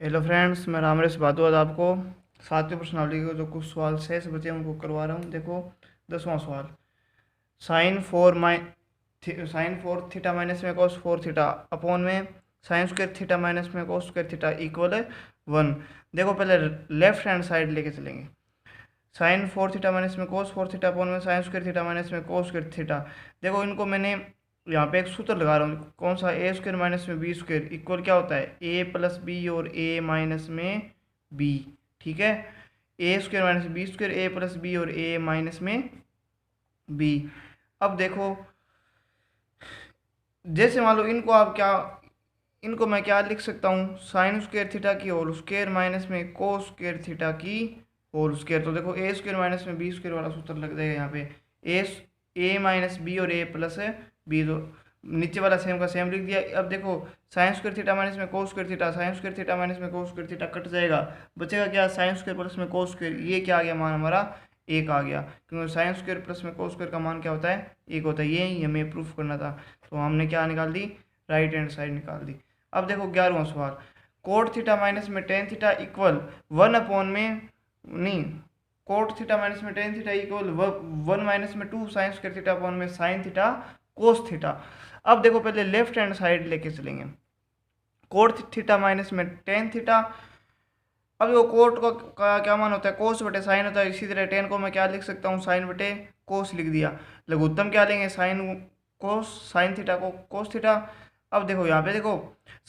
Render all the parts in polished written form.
Hello friends, मैं रामरेश भारद्वाज आपको सातवीं प्रश्नावली के जो कुछ सवाल शेष बचे हैं उनको करवा रहा हूँ। देखो 10वां सवाल। Sine four sine four theta minus में कोस फोर थीटा अपॉन में साइन स्क्वायर थीटा माइनस में कोस स्क्वायर थीटा इक्वल 1। देखो पहले लेफ्ट हैंड साइड लेके चलेंगे। साइन फोर थीटा माइनस में कोस फोर थीटा अपॉन में साइन स्क्वायर थीटा माइनस में कोस स्क्वायर थीटा। देखो इनको मैंने यहाँ पे एक सूत्र लगा रहा हूँ, कौन सा, ए स्क्वायर माइनस में बी स्क्वायर इक्वल क्या होता है, ए प्लस बी और ए माइनस में बी। ठीक है, ए square minus B square, A plus B और ए माइनस में बी। अब देखो, जैसे मान लो इनको आप क्या, इनको मैं क्या लिख सकता हूँ, साइन स्क्वायर थीटा की होल स्क्वायर माइनस में कोस स्क्वायर थीटा की होल स्क्वायर। तो देखो ए स्क्वायर माइनस में बी स्क्वायर वाला सूत्र लग जाएगा यहाँ पे, ए माइनस बी और ए प्लस बी। तो नीचे वाला सेम का सेम लिख दिया। अब देखो साइन स्क्वायर थीटा माइनस में cos square theta, sign square theta minus में कोस स्क्वायर थीटा कट जाएगा, बचेगा क्या, साइन स्क्वायर प्लस में कोस स्क्वायर। ये क्या आ गया मान हमारा, एक आ गया, क्योंकि साइन स्क्वायर प्लस में कोस स्क्वायर का मान क्या होता है, एक होता है। ये ही हमें प्रूफ करना था, तो हमने क्या निकाल दी, राइट हैंड साइड निकाल दी। अब देखो 11वां सवाल। कोट थीटा माइनस में टेन थीटा इक्वल 1 अपॉन में, नहीं, कोट थीटा माइनस में टेन थीटा इक्वल 1 माइनस में 2 साइन स्क्वायर थीटा अपॉन में साइन थीटा कोस थीटा। अब देखो पहले लेफ्ट हैंड साइड लेके चलेंगे। कोट थीटा माइनस में टेन थीटा। अब देखो कोट को का क्या मान होता है, कोस बटे साइन होता है। इसी तरह टेन को मैं क्या लिख सकता हूँ, साइन बटे कोस लिख दिया। लघुत्तम क्या लेंगे, साइन कोस, साइन थीटा को कोस थीटा। अब देखो यहाँ पे देखो,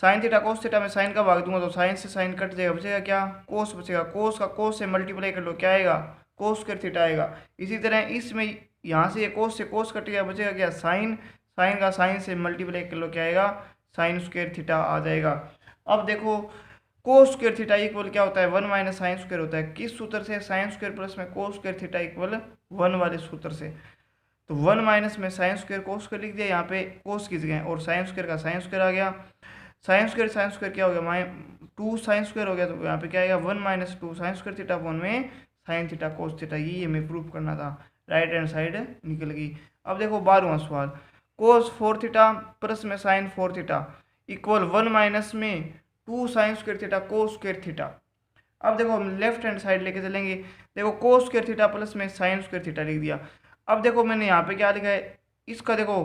साइन थीटा कोस थीटा में साइन का भाग दूंगा तो साइन से साइन कट जाएगा, बचेगा क्या, कोस बचेगा। कोस का कोस से मल्टीप्लाई कर लो, क्या आएगा, कोस स्क्वायर थीटा आएगा। इसी तरह इसमें यहाँ से ये कोस कट गया, बचेगा क्या, साइन, साइन का साइन से मल्टीप्लाई कर लो, क्या आएगा, साइन स्क्वायर थीटा आ जाएगा। अब देखो कोस स्क्वायर थीटा इक्वल क्या होता है, 1 माइनस साइन स्क्वायर होता है। किस सूत्र से, साइन स्क्वायर प्लस में कोस स्क्वायर थीटा इक्वल 1 वाले सूत्र से। तो 1 माइनस में साइन स्क्वायर कोस स्क्वायर लिख दिया, यहाँ पे कोस की जगह, और साइन स्क्वायर का साइन स्क्वायर आ गया। साइन स्क्वायर क्या हो गया, टू साइन स्क्वायर हो गया, तो यहाँ पे क्या आएगा, 1 minus 2 sine square theta upon में साइन थीटा कोस थीटा। ये हमें प्रूफ करना था, राइट हैंड साइड निकल गई। अब देखो 12वां सवाल। कोस फोर थीटा प्लस में sine four theta equal 1 minus में 2 sine square theta cos square theta. अब देखो हम लेफ्ट हैंड साइड लेके चलेंगे। देखो कोस स्क्वायर थीटा प्लस में साइन स्क्वायर थीटा लिख दिया। अब देखो मैंने यहाँ पे क्या लिखा है, इसका देखो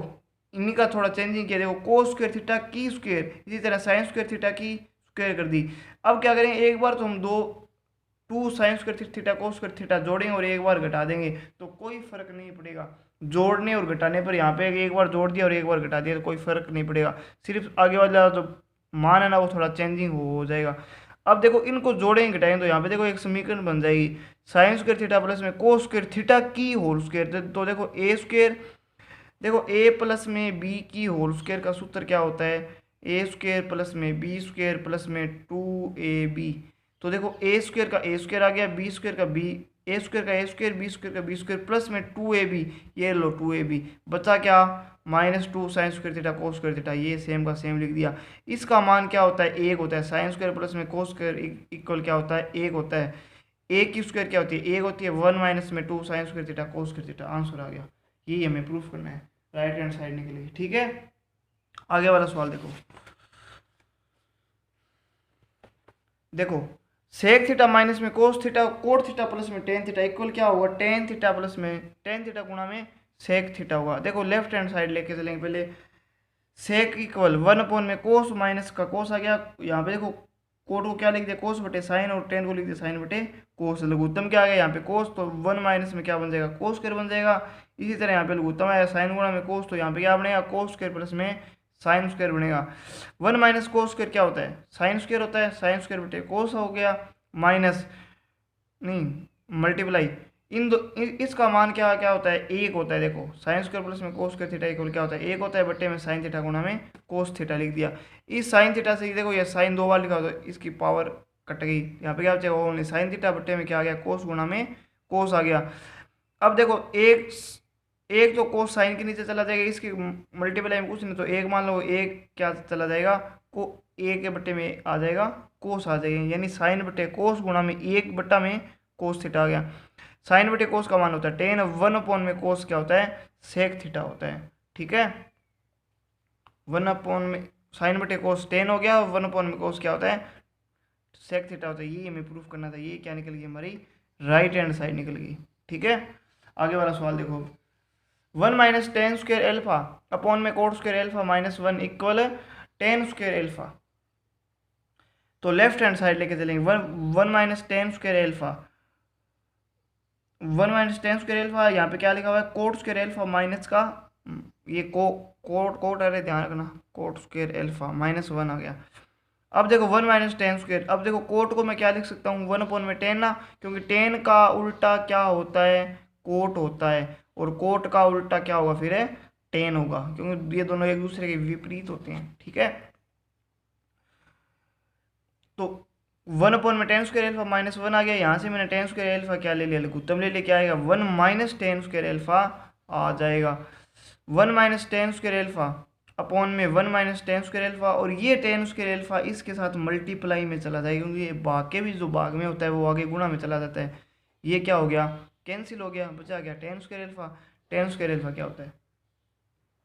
इन्हीं का थोड़ा चेंजिंग किया। देखो कोस स्क्वायर थीटा की स्क्वायर, इसी तरह साइन स्क्वायर थीटा की स्क्वायर कर दी। अब क्या करेंगे, एक बार तो हम दो 2 sine square theta cos square theta जोड़ेंगे और एक बार घटा देंगे, तो कोई फर्क नहीं पड़ेगा। जोड़ने और घटाने पर यहाँ पे एक बार जोड़ दिया और एक बार घटा दिया तो कोई फर्क नहीं पड़ेगा। सिर्फ आगे वाला जो मान है ना वो थोड़ा चेंजिंग हो जाएगा। अब देखो इनको जोड़ेंगे घटाएंगे तो यहाँ पे देखो एक समीकरण बन जाएगी, साइन स्क्वायर थीटा प्लस में कोस स्क्वायर थीटा की होल स्क्वायर। तो देखो ए स्क्वायर, देखो ए प्लस में बी की होल स्क्वायर का सूत्र क्या होता है, ए स्क्वायर प्लस में बी स्क्वायर प्लस में 2ab। तो देखो ए स्क्वायर का ए स्क्वायर आ गया, बी स्क्वायर का बी, ए स्क्वायर का ए स्क्वायर, बी स्क्वायर का बी स्क्वायर प्लस में 2ab। ये लो 2ab, बचा क्या, -2 sine square theta cos square theta. ये सेम का सेम लिख दिया। इसका मान क्या होता है, एक होता है। साइन स्क्वायर प्लस में कोस स्क्वायर इक्वल क्या होता है, एक होता है। ए की स्क्वायर क्या होती है, एक होती है। 1 माइनस में 2 sine square theta cos square theta, answer आ गया। यही हमें प्रूफ करना है, राइट हैंड साइड निकलेगी। ठीक है, आगे वाला सवाल देखो। देखो सेक थीटा माइनस में cos theta cot theta plus में टेन थीटा इक्वल क्या होगा, टेन थीटा प्लस में टेन थीटा गुणा में सेक थीटा होगा। देखो लेफ्ट हैंड साइड लेके चलेंगे पहले। सेक इक्वल 1 अपॉन में कोस माइनस का कोस आ गया। यहाँ पे देखो कोट को क्या लिख दिया, कोस बटे साइन, और टेन को लिख दिया साइन बटे कोस। लघुत्तम क्या आ गया यहाँ पे, कोस, तो 1 माइनस में क्या बन जाएगा, कोस स्क्वायर बन जाएगा। इसी तरह यहाँ पे लघुत्तम आया साइन गुणा में कोस, तो यहाँ पे क्या बनेगा, कोस स्क्वायर प्लस में साइन स्क्वायर बनेगा। 1 माइनस कोस स्क्वायर क्या होता है, साइन स्क्वायर होता है। साइन स्क्वायर बटे कोस हो गया, माइनस, नहीं, मल्टीप्लाई इन दो, इसका मान क्या क्या होता है, एक होता है। देखो साइन स्क्वायर प्लस में कोस स्क्वायर थीटा इक्वल क्या होता है, एक होता है, बट्टे में साइन थीटा गुणा में कोस थीटा लिख दिया। इस साइन थीटा से देखो ये साइन दो बार लिखा होता है, इसकी पावर कट गई। यहाँ पे क्या बचेगा, ओनली साइन थीटा, बट्टे में क्या आ गया, कोस गुणा में कोस आ गया। अब देखो एक एक तो कोस साइन के नीचे चला जाएगा, इसकी मल्टीप्लाई में कुछ नहीं, तो एक मान लो, एक क्या चला जाएगा, को एक के बट्टे में आ जाएगा, कोस आ जाएगा। यानी साइन बटे कोस गुणा में एक बट्टा में कोस थीटा आ गया। साइन बटे कोस का मान होता है टेन, 1 अपॉन में कोस क्या होता है, सेक थीटा होता है। ठीक है, 1 अपॉन में साइन बटे कोस 10 हो गया, 1 अपॉन में कोस क्या होता है, सेक थीटा होता है, ये हमें प्रूफ करना था। ये क्या निकल गई हमारी राइट हैंड साइड निकल गई। ठीक है, आगे वाला सवाल देखो। 1 minus tan square alpha upon में cot square alpha minus 1 equal tan square alpha. तो लेफ्ट हैंड साइड लेके चलेंगे। One minus tan square alpha, 1 minus tan square alpha, यहाँ पे क्या लिखा हुआ है कोट स्क्वेयर एल्फा माइनस का ये कोट कोट, अरे ध्यान रखना, कोट स्क्वेयर एल्फा माइनस 1 आ गया। अब देखो 1 माइनस टेन स्क्वेयर, अब देखो कोट को मैं क्या लिख सकता हूँ 1 अपॉन में टेन ना, क्योंकि टेन का उल्टा क्या होता है कोट होता है, और कोट का उल्टा क्या होगा फिर है टेन होगा, क्योंकि ये दोनों एक दूसरे के विपरीत होते हैं। ठीक है, तो 1 अपॉन में टेन स्क्वेयर एल्फा माइनस 1 आ गया। यहाँ से मैंने टेन स्क्वेयर एल्फा क्या ले लिया लघुत्तम ले लिया, क्या आएगा 1 माइनस टेन स्क्वेयर एल्फा आ जाएगा। 1 minus tan square alpha upon में 1 माइनस टेन स्क्वेयर एल्फा, और ये टेन स्क्वेयर एल्फा इसके साथ मल्टीप्लाई में चला जाएगा, क्योंकि ये भाग के भी जो भाग में होता है वो आगे गुणा में चला जाता है। ये क्या हो गया कैंसिल हो गया, बचा गया ten square alpha. Ten square alpha क्या होता है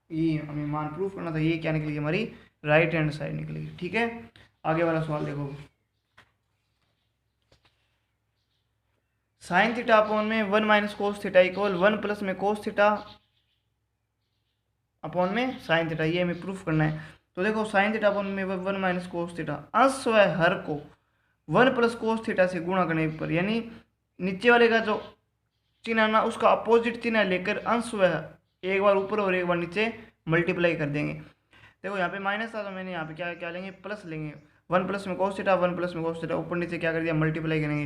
ये हमें मान प्रूफ करना था। ये क्या निकलेगी हमारी राइट हैंड साइड निकलेगी। ठीक है, आगे वाला सवाल देखो। साइन थीटा अपॉन में 1 minus cos theta equal 1 plus में कोस थीटा अपॉन में साइन थीटा, ये हमें प्रूफ करना है। तो देखो साइन थीटा अपॉन में 1 माइनस कोस थीटा, अंश व हर को 1 प्लस कोस थीटा से गुणा करने पर, यानी नीचे वाले का जो चिन्ह है ना उसका अपोजिट चिन्ह लेकर अंश व एक बार ऊपर और एक बार नीचे मल्टीप्लाई कर देंगे। देखो यहाँ पे माइनस था तो मैंने यहाँ पे क्या क्या लेंगे प्लस लेंगे। 1 प्लस में कोस थीटा, 1 प्लस में कोस थीटा, ऊपर नीचे क्या कर दिया मल्टीप्लाई करेंगे।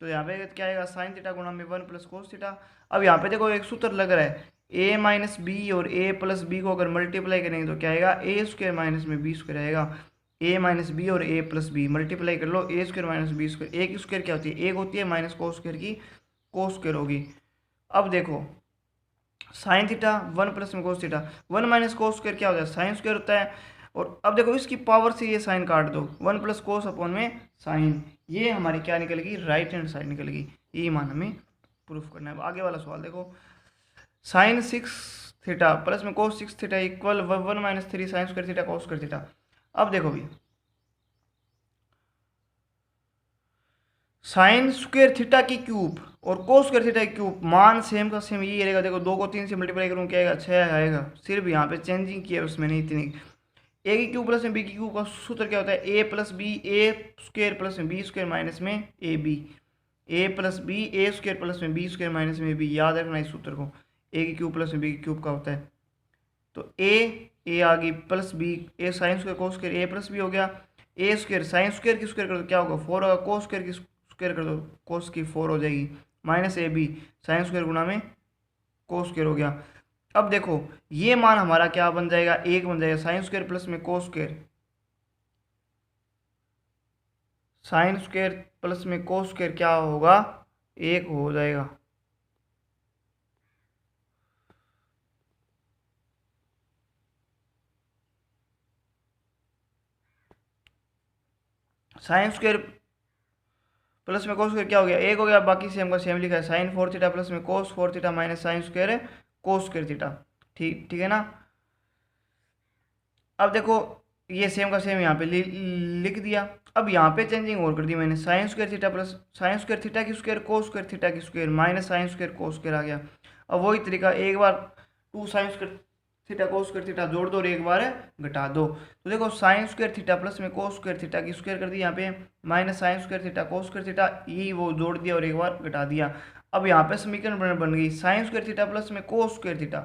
तो यहाँ पे क्या आएगा साइन थीटा गुणा में 1 प्लस कोस थीटा। अब यहाँ पे देखो एक सूत्र लग रहा है ए माइनस बी, और ए प्लस बी को अगर मल्टीप्लाई करेंगे तो क्या आएगा ए स्क्वायर माइनस में बी स्क्वायर आएगा। ए माइनस बी और ए प्लस बी मल्टीप्लाई कर लो, ए स्क्वायर माइनस बी स्क्वायर, ए की स्क्वायर क्या होती है एक होती है, माइनस कोस स्क्वायर की कोस स्क्वायर होगी। अब देखो साइन थीटा 1 प्लस में cos theta, 1 minus cos square क्या होता है साइन स्क्वायर होता है। और अब देखो इसकी पावर से ये साइन काट दो, 1 प्लस कोस अपॉन में साइन, ये हमारी क्या निकलेगी राइट हैंड साइड निकलेगी। ये मान हमें प्रूफ करना है। आगे वाला सवाल देखो। साइन 6 थीटा प्लस में कोस 6 theta equal 1 minus 3 sign square theta cos square theta. अब देखो भी साइन स्क्वायर थीटा की क्यूब और कोस स्क्वायर थीटा की क्यूब मान सेम का सेम यही रहेगा। देखो 2 को 3 से मल्टीप्लाई करूँ क्या आएगा 6 आएगा, सिर्फ यहाँ पे चेंजिंग किया उसमें नहीं इतनी। ए की क्यूब प्लस में बी की क्यूब का सूत्र क्या होता है A plus B, A square plus में बी स्क्वायर माइनस में A B, A plus B A square plus में बी स्क्वायर माइनस में बी। याद रखना इस सूत्र को, ए की क्यूब प्लस में बी की क्यूब का होता है। तो ए आ गई plus B, A sine square cos square A plus B हो गया, ए स्क्वायर साइन स्क्वायर की स्क्वायर कर दो क्या होगा 4 होगा, कोस स्क्वायर की स्क्वायर कर दो कोस की 4 हो जाएगी, minus A B sine square गुना में कोस स्क्वायर हो गया। अब देखो ये मान हमारा क्या बन जाएगा एक बन जाएगा, साइन स्क्वायर प्लस में cos square, sine square plus में कोस स्क्वायर क्या होगा एक हो जाएगा। साइन स्क्वायर प्लस में कोस स्क्वायर क्या हो गया एक हो गया, बाकी सेम का सेम लिखा है साइन 4 थीटा प्लस में कोस 4 theta minus sine square cos square theta. ठीक ठीक है ना। अब देखो ये सेम का सेम यहाँ पे लिख दिया। अब यहाँ पे चेंजिंग और कर दी मैंने, sine square theta plus sine square theta की स्क्वायर कोस स्क्वायर थीटा की square minus sine square cos square आ गया। अब वही तरीका एक बार 2 sine square theta cos square theta जोड़ दो और एक बार घटा दो। तो देखो साइन स्क्वायर थीटा प्लस में कोस स्क्वायर थीटा की स्क्वायर कर दी यहाँ पे, minus sine square theta cos square theta, यही वो जोड़ दिया और एक बार घटा दिया। अब यहाँ पे समीकरण बन गई साइन स्क्वायर थीटा प्लस में कोस स्क्वायर थीटा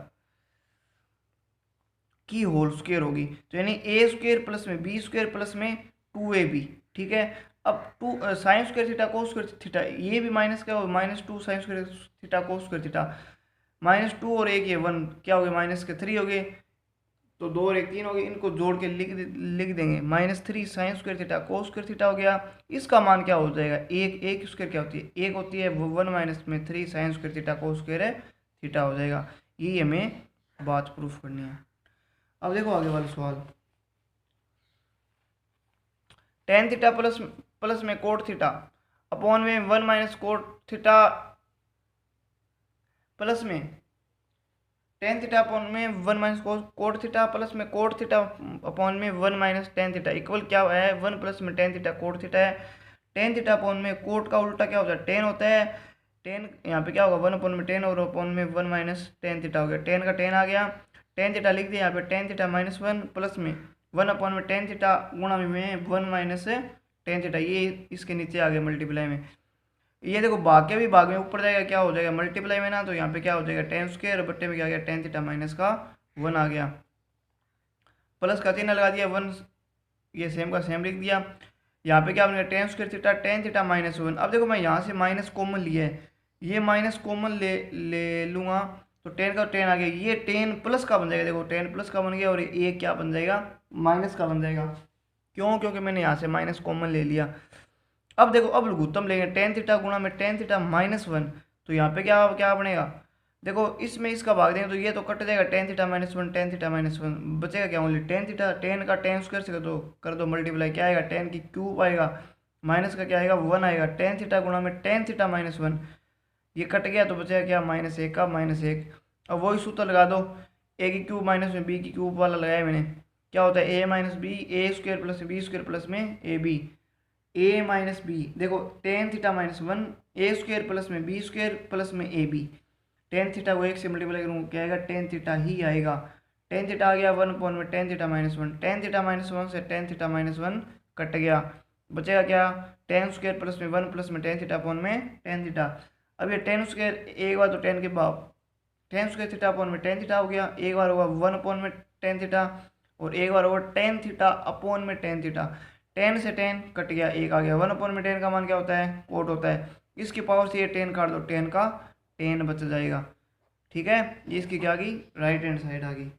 की होल स्क्वायर होगी, तो यानी ए स्क्वायर प्लस में बी स्क्वायर प्लस में 2ab। ठीक है, अब 2 sine square theta cos square theta, ये भी माइनस क्या होगा minus 2 sine square theta cos square theta, minus 2 और एक ये 1 क्या हो गए माइनस के 3 हो गए, तो 2 और 1 3 हो गए, इनको जोड़ के लिख देंगे minus 3 sign square theta cos square theta हो गया। इसका मान क्या हो जाएगा एक स्क्वायर क्या होती है एक होती है 1 माइनस में 3 sign square theta cos square theta हो जाएगा। ये हमें बात प्रूफ करनी है। अब देखो आगे वाला सवाल, टेन थीटा प्लस में कोट थीटा अपॉन में 1 माइनस कोट थीटा प्लस में टेन थीटा अपॉन में 1 माइनस कोट थीटा प्लस में कोट थीटा अपॉन में 1 माइनस टेन थीटा इक्वल क्या है 1 प्लस में टेन थीटा कोट थीटा है, टेन थीटा अपॉन में कोट का उल्टा क्या होता है, टेन होता है। टेन यहाँ पे क्या होगा, वन अपॉन में टेन और अपॉन में वन माइनस टेन थीटा हो गया, टेन का टेन आ गया, टेन थीटा लिख दिया यहाँ पे, ten theta minus one plus में वन अपॉन में टेन थीटा गुणा में वन माइनस टेन थीटा, ये इसके नीचे आ गया मल्टीप्लाई में। ये देखो भाग के भी भाग में ऊपर जाएगा, क्या हो जाएगा मल्टीप्लाई में ना, तो यहाँ पे क्या हो जाएगा टेन स्क्वायर बट्टे में क्या गया टेन थीटा माइनस का वन आ गया, प्लस का चिन्ह लगा दिया वन, ये सेम का सेम लिख दिया। यहाँ पे क्या बनेगा टेन थीटा माइनस वन। अब देखो मैं यहाँ से माइनस कॉमन लिया है, ये माइनस कॉमन ले लूँगा तो टेन का टेन आ गया, ये टेन प्लस का बन जाएगा, देखो टेन प्लस का बन गया और ये क्या बन जाएगा माइनस का बन जाएगा। क्यों, क्योंकि मैंने यहाँ से माइनस कॉमन ले लिया। अब देखो अब लघुत्तम लेंगे टेन थीटा गुणा में टेन थीटा माइनस वन, तो यहाँ पे क्या क्या बनेगा, देखो इसमें इसका भाग देंगे तो ये तो कट जाएगा ten theta minus one, tan theta minus one बचेगा क्या ओनली टेन थीटा, टेन का टेन स्क्वायर से कर दो मल्टीप्लाई, क्या आएगा टेन की क्यूब आएगा, माइनस का क्या आएगा वन आएगा, टेन थीटा गुणा में टेन थीटा माइनस वन, ये कट गया तो बचेगा क्या माइनस एक का माइनस एक। अब वही सूत्र लगा दो, ए की क्यूब माइनस में बी की क्यूब वाला लगाया मैंने, क्या होता है A minus B, A square plus B square plus में A B, A minus B, देखो tan theta minus one, A square plus में बी स्क्वायर प्लस में ए बी, टेन थीटा को एक से मल्टीप्लाई करूँगा क्या आएगा टेन थीटा ही आएगा, टेन थीटा आ गया वन अपॉन में tan theta minus one, tan theta minus one से tan theta minus one cut गया, बचेगा क्या टेन स्क्वायर प्लस में वन प्लस में टेन थीटा अपॉन में टेन थीटा। अब ये टेन स्क्वायर एक बार तो टेन के बाद टेन स्क्वायर थीटा अपॉन में टेन थीटा हो गया, एक बार होगा वन अपॉन में टेन थीटा और एक बार होगा टेन थीटा अपॉन में टेन थीटा, टेन से टेन कट गया एक आ गया, वन अपॉन में टेन का मान क्या होता है कोट होता है, इसकी पावर से ये टेन काट दो, टेन का टेन बच जाएगा। ठीक है, ये इसकी क्या आ गई राइट हैंड साइड आ गई।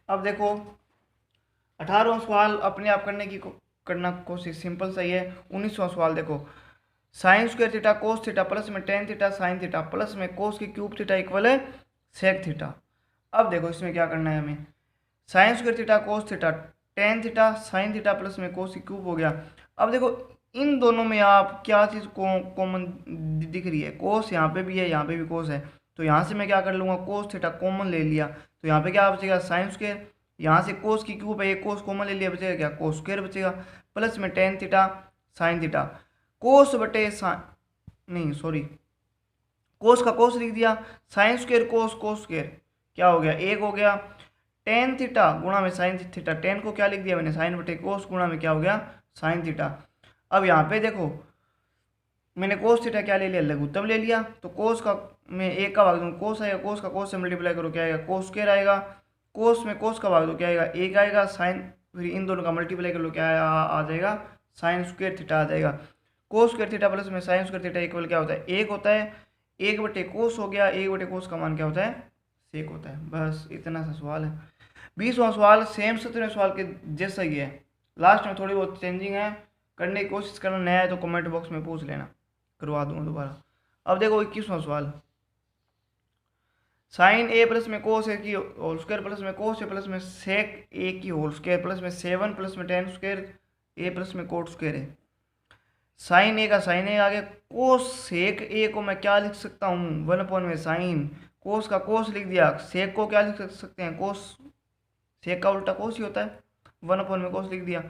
अब देखो 18वां सवाल अपने आप करना कोशिश, सिंपल सही है। 19वां सवाल देखो, sine square theta cos theta plus में tan theta sine theta plus में कोस की क्यूब थीटा इक्वल है सेक थीटा। अब देखो इसमें क्या करना है हमें, sign square theta cos theta tan theta sine theta plus में कोस की क्यूब हो गया। अब देखो इन दोनों में आप क्या चीज़ कॉमन दिख रही है, कोस यहाँ पे भी है यहाँ पे भी कोस है, तो यहाँ से मैं क्या कर लूँगा कोस थीटा कॉमन ले लिया, तो यहाँ पे क्या बचेगा साइन स्क्वायर, यहाँ से कोस की क्यूब है ये कोस कॉमन ले लिया, बचेगा क्या कोस स्क्वायर बचेगा, प्लस में टेन थीटा साइन थीटा, कोस बटे नहीं सॉरी कोस का कोस लिख दिया, साइन स्क्वायर कोस कोस स्क्वायर क्या हो गया एक हो गया, टेन थीटा गुणा में साइन थीटा, टेन को क्या लिख दिया मैंने साइन बटे कोस गुणा में क्या हो गया साइन थीटा। अब यहाँ पे देखो मैंने कोस थीटा क्या ले लिया लघुत्तम ले लिया, तो कोस का मैं एक का भाग दूँ कोस आएगा, कोस का कोस से मल्टीप्लाई करो क्या आएगा कोस स्क्वायर आएगा, कोस में कोस का भाग दो क्या आएगा एक आएगा, साइन फिर इन दोनों का मल्टीप्लाई कर लो क्या आ जाएगा साइन स्क्वायर थीटा आ जाएगा, कोस स्क्वायर थीटा प्लस में साइन स्क्वायर थीटा इक्वल क्या होता है एक होता है, एक बटे कोस हो गया, एक बटे कोस का मान क्या होता है सेक होता है। बस इतना सा सवाल है। 20वां सवाल सेम 17वें सवाल के जैसा ही है, लास्ट में थोड़ी बहुत चेंजिंग है, करने की कोशिश करना, नया है तो कमेंट बॉक्स में पूछ लेना, करवा दूंगा दोबारा। अब देखो 21वां सवाल, साइन ए प्लस में कोस ए की होल स्क्वायर प्लस में कोस ए प्लस में सेक ए की होल स्क्वायर प्लस में 7 प्लस में टेन स्क्वायर ए प्लस में कोट स्क्वायर है। साइन ए का साइन ए आ गया, कोस सेक ए को मैं क्या लिख सकता हूँ वन अपॉन में साइन, कोस का कोस लिख दिया, सेक को क्या लिख सकते हैं कोस, सेक का उल्टा कोस ही होता है, वन अपॉन में कोस लिख दिया।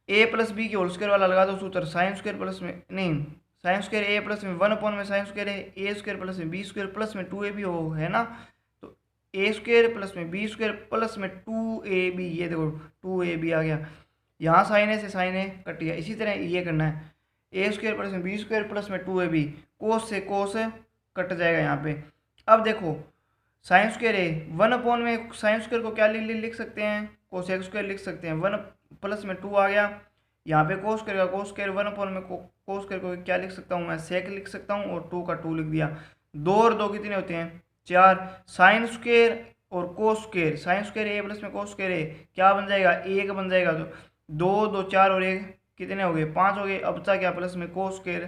ए प्लस बी की होल स्क्वायर वाला लगा दो सूत्र, साइन स्क्वायर प्लस में नहीं साइन स्क्वायर ए प्लस में वन अपॉन में साइन स्क्वायर है, ए स्क्वायर प्लस में बी स्क्वायर प्लस में टू ए बी हो है ना, तो ए स्क्वायर प्लस में बी स्क्वायर प्लस में टू ए बी, ये देखो टू ए बी आ गया, यहाँ साइन ए से साइन ए कट गया। इसी तरह ये करना है, ए स्क्वायर प्लस में बी स्क्वायर प्लस में टू ए बी, कोस से कोस कट जाएगा यहाँ पे। अब देखो साइन स्क्वायर ए वन अपॉन में साइन स्क्वायर को क्या लिख सकते हैं कोस एक्स स्क्वायर लिख सकते हैं, वन प्लस में टू आ गया, यहाँ पे कोस करेगा कोस स्क्वायर वन अपॉन में कोस स्क्वायर को क्या लिख सकता हूँ मैं सेक लिख सकता हूँ, और टू का टू लिख दिया, दो और दो कितने होते हैं चार, साइन स्क्वायर और cos square, sine square A plus में कोस स्क्वायर ए क्या बन जाएगा एक बन जाएगा, तो दो दो चार और एक कितने हो गए पाँच हो गए। अब बचा क्या प्लस में कोस स्क्वायर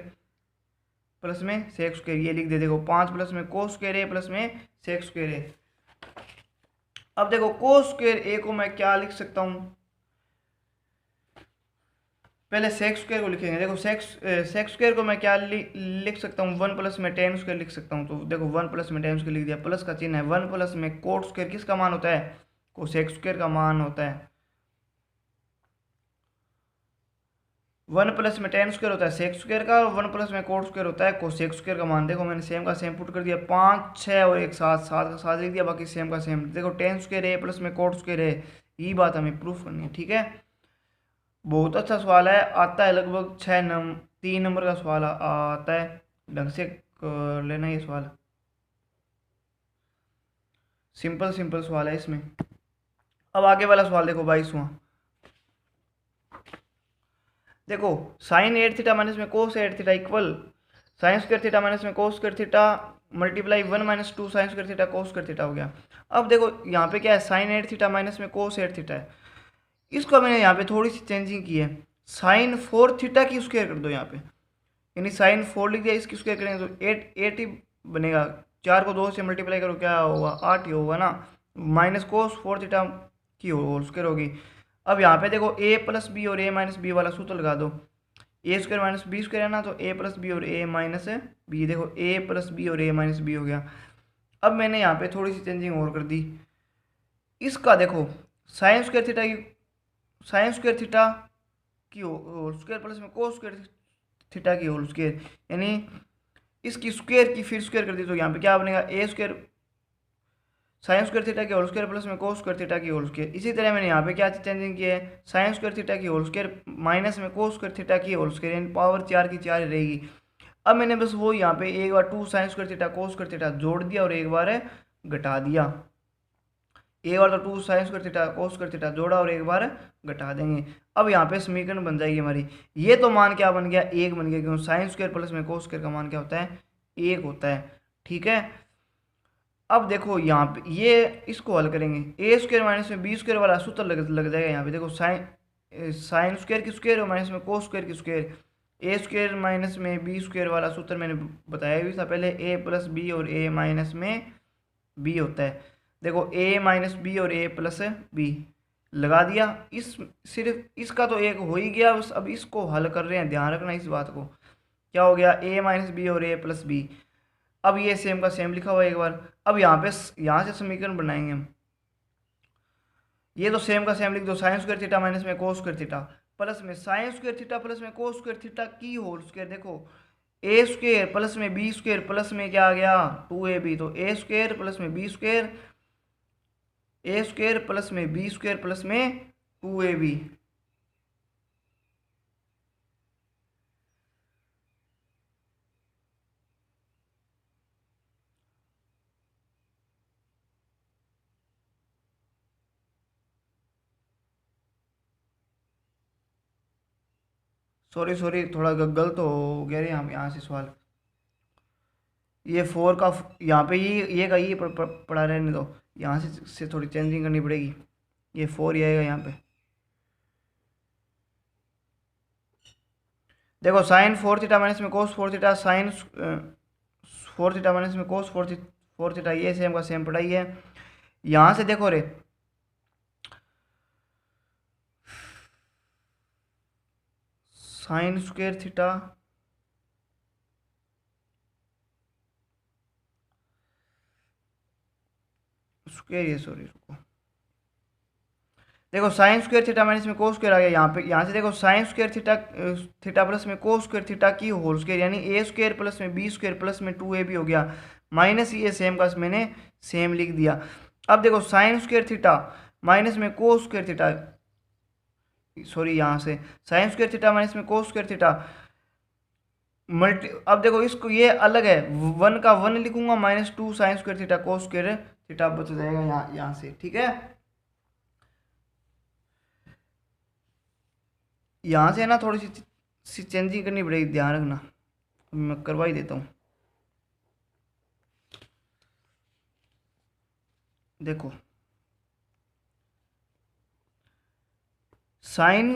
प्लस में सेक स्क्वायर, ये लिख दे देखो पाँच प्लस में कोस स्क्वायर ए प्लस में सेक स्क्वायर ए। अब देखो कोस स्क्वायर ए को मैं क्या लिख सकता हूँ, पहले सेक्स स्क्वायर को लिखेंगे, देखो सेक्स स्क्वायर को मैं क्या लिख सकता हूँ वन प्लस में टेन स्क्वायर लिख सकता हूँ, तो देखो वन प्लस में टेन स्क्वायर लिख दिया, प्लस का चिन्ह है, वन प्लस में कोट स्क्वायर किसका मान होता है कोसेक स्क्वायर का मान होता है 1 प्लस में टेन स्क्वायर होता है सेक स्क्वायर का, और 1 प्लस में कोट स्क्वायर होता है कोसेक स्क्वायर का मान। देखो मैंने सेम का सेम पुट कर दिया, 5 6 और एक सात, सात का सात लिख दिया, बाकी सेम का सेम। देखो टेन स्क्वायर है प्लस में कोट स्क्वायर है, ये बात हमें प्रूफ करनी है। ठीक है, बहुत अच्छा सवाल है, आता है लगभग 3 नंबर का सवाल आता है, ढंग से कर लेना ये सवाल, सिंपल सिंपल सवाल है इसमें। अब आगे वाला सवाल देखो 22वां। देखो साइन 8 थीटा माइनस में cos 8 theta equal sine square theta minus में cos square theta multiply 1 minus 2 sine square theta cos square theta हो गया। अब देखो यहाँ पे क्या है, साइन 8 थीटा माइनस में कोस 8 थीटा है, इसको मैंने यहाँ पे थोड़ी सी चेंजिंग की है, साइन 4 थीटा की स्क्वायर कर दो यहाँ पे, यानी साइन 4 लिख दिया, इसकी स्क्वायर करेंगे तो 8 ही बनेगा, 4 को 2 से मल्टीप्लाई करो क्या होगा 8 ही होगा ना, माइनस कोस 4 थीटा की होल स्क्वायर होगी। अब यहाँ पे देखो ए प्लस बी और ए माइनस बी वाला सूत्र लगा दो, ए स्क्वायर माइनस बी स्क्वायर है ना, तो ए प्लस बी और ए माइनस बी, देखो ए प्लस बी और ए माइनस बी हो गया। अब मैंने यहाँ पे थोड़ी सी चेंजिंग और कर दी, इसका देखो साइन स्क्वायर थीटा की होल स्क्वायर प्लस में कोस स्क्वायर थीटा की होल स्क्वायर, यानी इसकी स्क्वायर की फिर स्क्वायर कर दी, तो यहाँ पे क्या बनेगा ए स्क्वायर साइन स्क्वायर थीटा की होल स्क्वायर प्लस में कोस स्क्वायर थीटा की होल स्क्वायर। इसी तरह मैंने यहाँ पे क्या चेंजिंग की है, साइन स्क्वायर थीटा की होल स्क्वायर माइनस में कोस स्क्वायर थीटा की होल स्क्वायर, यानी पावर 4 की 4 रहेगी। अब मैंने बस वो यहाँ पे एक बार 2 sine square theta cos square theta जोड़ दिया और एक बार घटा दिया, एक बार तो 2 sine square theta cos square theta जोड़ा और एक बार घटा देंगे। अब यहाँ पे समीकरण बन जाएगी हमारी, ये तो मान क्या बन गया 1 बन गया, क्यों साइन स्क्वायर प्लस में कोस स्क्वायर का मान क्या होता है 1 होता है। ठीक है, अब देखो यहाँ पे ये इसको हल करेंगे, ए स्क्वायर माइनस में बी स्क्वायर वाला सूत्र लग जाएगा यहाँ पे। देखो साइन स्क्वायर की स्क्वायर और माइनस में कोस स्क्वायर की स्क्वायर, ए स्क्वायर माइनस में बी स्क्वायर वाला सूत्र मैंने बताया भी था पहले, ए प्लस बी और ए माइनस में बी होता है। देखो ए माइनस बी और ए प्लस बी लगा दिया, इस सिर्फ इसका तो एक हो ही गया, बस अब इसको हल कर रहे हैं, ध्यान रखना इस बात को। क्या हो गया ए माइनस बी और ए प्लस बी, अब ये सेम का सेम लिखा हुआ है एक बार। अब यहाँ से समीकरण बनाएंगे हम, ये तो सेम का सेम लिख दो, साइन स्क्वायर थीटा माइनस में कोस स्क्वायर थीटा प्लस में साइन स्क्वायर थीटा प्लस में कोस स्क्वायर थीटा की होल स्क्वायर। देखो ए स्क्वायर प्लस में बी स्क्वायर प्लस में क्या आ गया 2ab, तो ए स्क्वायर प्लस में बी स्क्वायर, ए स्क्वायर प्लस में बी स्क्वायर प्लस में 2ab। सॉरी थोड़ा गलत हो गया यहाँ से सवाल, ये 4 का यहाँ पे ये का ये पढ़ा रहने दो, यहाँ से थोड़ी चेंजिंग करनी पड़ेगी, ये 4 ही आएगा यहाँ पे। देखो साइन 4 थीटा माइनस में कोस 4 थीटा, साइन 4 थीटा माइनस में कोस 4 थीटा, ये सेम का सेम पढ़ाई है। यहाँ से देखो रे साइन स्क्वायर थीटा स्क्वायर, ये सॉरी रुको, देखो साइन स्क्वायर थीटा माइनस में कोस स्क्वायर आ गया यहाँ पे, यहाँ से देखो साइन स्क्वायर थीटा प्लस में कोस स्क्वायर थीटा की होल स्क्वायर, यानी ए स्क्वायर प्लस में बी स्क्वायर प्लस में 2ab हो गया, माइनस ये सेम का मैंने सेम लिख दिया। अब देखो साइन स्क्वायर थीटा माइनस में कोस स्क्वायर थीटा, सॉरी यहाँ से साइन स्क्वायर थीटा माइनस में कोस स्क्वायर थीटा अब देखो इसको ये अलग है, 1 का 1 लिखूंगा minus 2 sine square theta cos square theta बच जाएगा यहाँ से। ठीक है, यहाँ से ना थोड़ी सी चेंजिंग करनी पड़ेगी, ध्यान रखना, मैं करवा ही देता हूँ। देखो साइन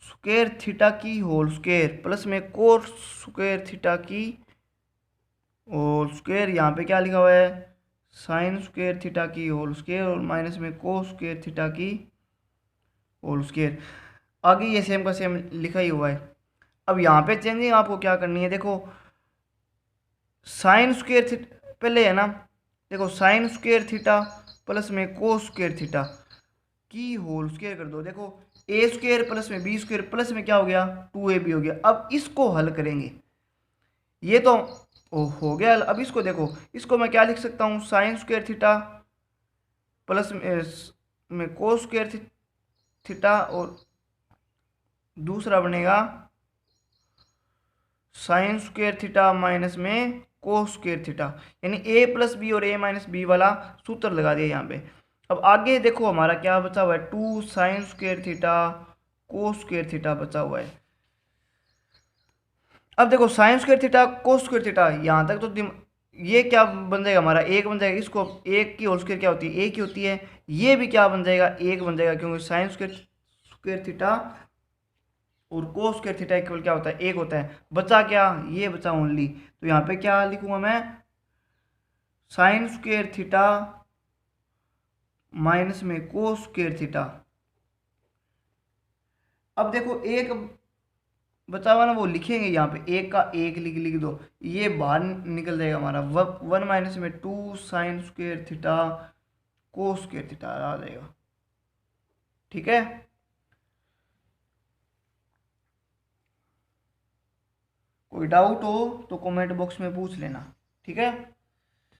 स्क्वायर थीटा की होल स्क्वायर प्लस में कोस स्क्वायर थीटा की होल स्क्वायर, यहाँ पे क्या लिखा हुआ है साइन स्क्वायर थीटा की होल स्क्वायर और माइनस में कोस स्क्वायर थीटा की होल स्क्वायर, आगे ये सेम का सेम लिखा ही हुआ है। अब यहाँ पे चेंजिंग आपको क्या करनी है, देखो साइन स्क्वायर थीटा पहले है ना, देखो साइन स्क्वायर थीटा प्लस में कोस स्क्वायर थीटा की होल स्क्वायर कर दो। देखो ए स्क्वायर प्लस में बी स्क्वायर प्लस में क्या हो गया 2ab हो गया। अब इसको हल करेंगे, ये तो हो गया। अब इसको देखो, इसको मैं क्या लिख सकता हूँ साइन स्क्वायर थीटा प्लस में कोस स्क्वायर थीटा और दूसरा बनेगा साइन स्क्वायर थीटा माइनस में कोस स्क्वायर थीटा, यानी ए प्लस बी और ए माइनस बी वाला सूत्र लगा दिया यहाँ पे। अब आगे देखो हमारा क्या बचा हुआ है 2 sine square theta cos square theta बचा हुआ है। अब देखो sine square theta cos square theta यहाँ तक तो ये क्या बन जाएगा हमारा एक बन जाएगा। इसको एक की होल स्क्वायर क्या होती है एक ही होती है, ये भी क्या बन जाएगा एक बन जाएगा, क्योंकि साइन स्क्वायर थीटा और कोस स्क्वायर थीटा इक्वल क्या होता है एक होता है। बचा क्या ये बचा ओनली, तो यहाँ पे क्या लिखूंगा मैं साइन स्क्वायर थीटा माइनस में कोस स्क्वायर थीटा। अब देखो एक बचा हुआ ना वो लिखेंगे यहाँ पे एक का एक लिख लिख दो, ये बाहर निकल जाएगा हमारा 1 माइनस में 2 sine square theta cos square theta आ जाएगा। ठीक है, कोई डाउट हो तो कमेंट बॉक्स में पूछ लेना। ठीक है।